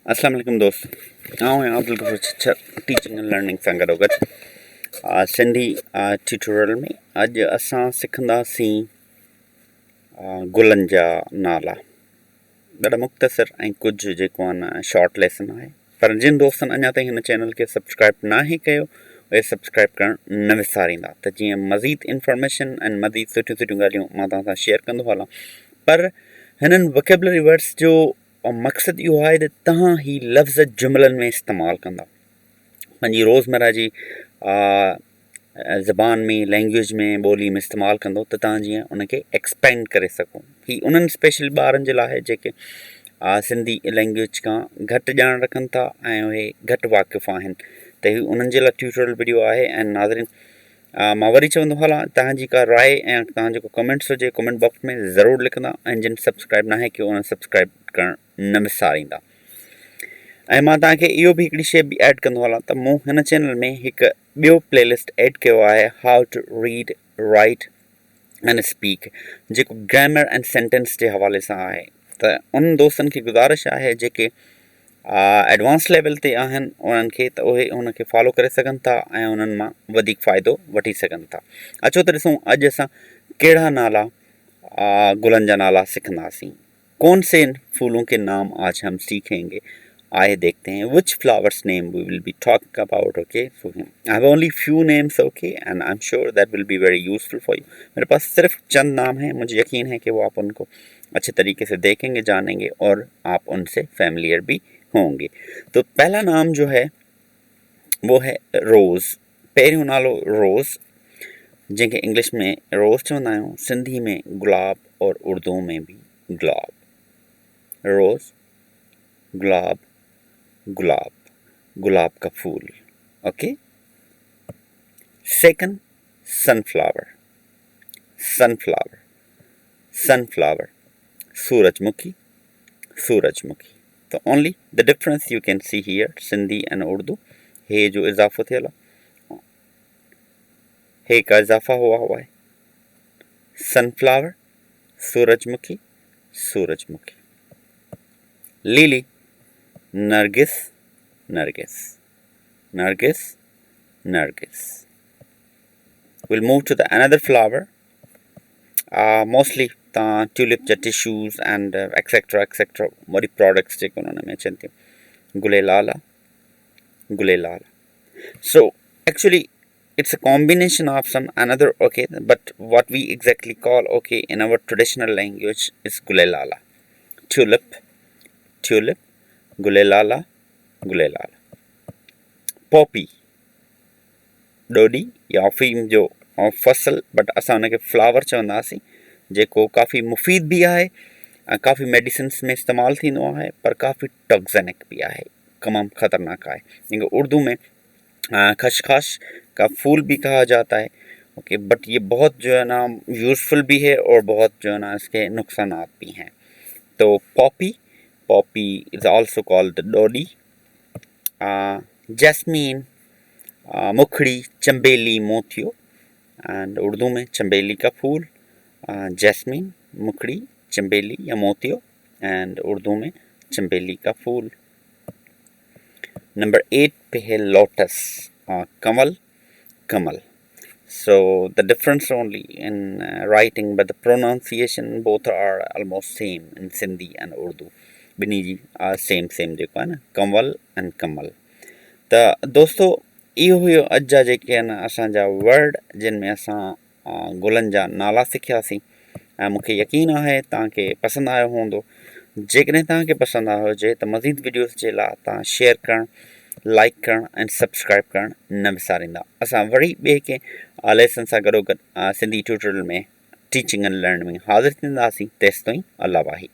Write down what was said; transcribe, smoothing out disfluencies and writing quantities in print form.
अस्सलाम वालेकुम दोस्त आऊँ Abdul Ghafoor Chachar teaching and learning सां गॾोगॾु सिंधी ट्यूटोरियल में अॼु असां सिखंदासीं गुलनि जा नाला ॾाढा मुख़्तसिर ऐं कुझु जेको आहे न शॉर्ट लेसन आहे पर जिन दोस्तनि अञा ताईं हिन चैनल खे सब्सक्राइब नाहे कयो उहे सब्सक्राइब करणु न विसारींदा त जीअं मज़ीद इंफॉर्मेशन ऐं मज़ीद सुठियूं सुठियूं ॻाल्हियूं मां तव्हां सां शेयर कंदो हलां पर हिननि वोकेबलरी वर्ड्स जो मक़सदु इहो आहे त तव्हां ही लफ़्ज़ जुमिलनि में इस्तेमालु कंदा पंहिंजी रोज़मर्रा जी ज़बान में लैंग्वेज में ॿोली में इस्तेमालु कंदो त तव्हां जीअं उनखे एक्सपेंड करे सघो ही उन्हनि स्पेशल ॿारनि जे लाइ जेके सिंधी लैंग्वेज खां घटि ॼाण रखनि था ऐं उहे घटि वाक़ुफ़ु आहिनि त ही उन्हनि जे लाइ ट्यूटोरियल वीडियो आहे ऐं नाज़रीन मां वरी चवंदो हलां तव्हांजी का राय ऐं तव्हां जेको कमेंट्स हुजे कमेंट बॉक्स में ज़रूरु लिखंदा ऐं जिन सब्सक्राइब नाहे कयो उन्हनि सब्सक्राइब करणु न विसारींदा ऐं मां तव्हांखे इहो बि हिकिड़ी शइ बि ऐड कंदो हलां त मूं हिन चैनल में हिकु ॿियो प्लेलिस्ट ऐड कयो आहे how to read write and speak जेको ग्रामर एंड सेंटेंस जे हवाले सां आहे त उन दोस्तनि खे गुज़ारिश आहे जेके एडवांस लेवल ते आहिनि उन्हनि खे त उहे उनखे फॉलो करे सघनि था ऐं उन्हनि मां वधीक फ़ाइदो वठी सघनि था अचो त ॾिसूं अॼु असां कहिड़ा नाला गुलनि जा नाला सिखंदासीं कौन से फूलों के नाम आज हम सीखेंगे आइए देखते हैं which flowers name we will be talking about okay so I have only few names okay and I'm sure that will be very useful for you मेरे पास सिर्फ चंद नाम हैं मुझे यकीन है कि वो आप उनको अच्छे तरीके से देखेंगे जानेंगे और आप उनसे फैमिलियर भी होंगे तो पहला नाम जो है वो है रोज़ पहिरियों नालो रोज़ जंहिंखे इंग्लिश में रोज़ चवंदा आहियूं सिंधी में गुलाब और उर्दू में भी गुलाब रोज़ गुलाब गुलाब गुलाब का फूल okay second sunflower sunflower sunflower सूरजमुखी सूरजमुखी तो only the difference you can see here Sindhi and Urdu हे जो इजाफो थियल आहे हे का इजाफा हुआ है सनफ्लावर सूरजमुखी सूरजमुखी lily Nargis Nargis Nargis Nargis we'll move to the another flower mostly tulip ja tissues and etc body products जेको उन्होंने mention थी गुलेलाला गुलेलाला so actually it's a combination of some another okay but what we exactly call okay in our traditional language is gulelala tulip tulip गुलेलाला गुलेलाला poppy ॾोडी या अफ़ीम जो फसल बट असां हुनखे फ्लावर चवंदासीं जेको काफ़ी मुफ़ीद भी आहे ऐं काफ़ी मेडिसिन्स में इस्तेमालु थींदो आहे पर काफ़ी टॉक्सिनिक भी आहे तमामु ख़तरनाक आहे जिनको उर्दू में खशखाश का फूल भी कहा जाता है ओके बट ये बहुत जो है ना यूज़फुल भी है और बहुत जो है ना इसके नुकसानात भी हैं तो poppy poppy is also called the dodi jasmine मुखड़ी चंबेली मोतियो एंड उर्दू में चंबेली का फूल जैस्मीन मुखड़ी चंबेली या मोतियो एंड उर्दू में चंबेली का फूल नंबर 8 पे है lotus Kamal Kamal so the difference only in writing but the pronunciation both are almost same in Sindhi and Urdu Binny ji same जेको आहे न कंवल ऐं कमल त दोस्तो इहो हुयो अॼु जा जेके आहिनि असांजा वर्ड जिन में असां गुलनि जा नाला सिखियासीं ऐं मूंखे यकीन आहे तव्हांखे पसंदि आयो हूंदो जेकॾहिं तव्हांखे पसंदि आयो हुजे त मज़ीद वीडियोस जे लाइ तव्हां शेयर करणु लाइक करणु ऐं सब्सक्राइब करणु न विसारींदा असां वरी ॿिए कंहिं लेसन सां गॾोगॾु सिंधी ट्यूटोरियल में टीचिंग एंड लर्निंग में हाज़िर थींदासीं तेसिताईं अल्लाह वाही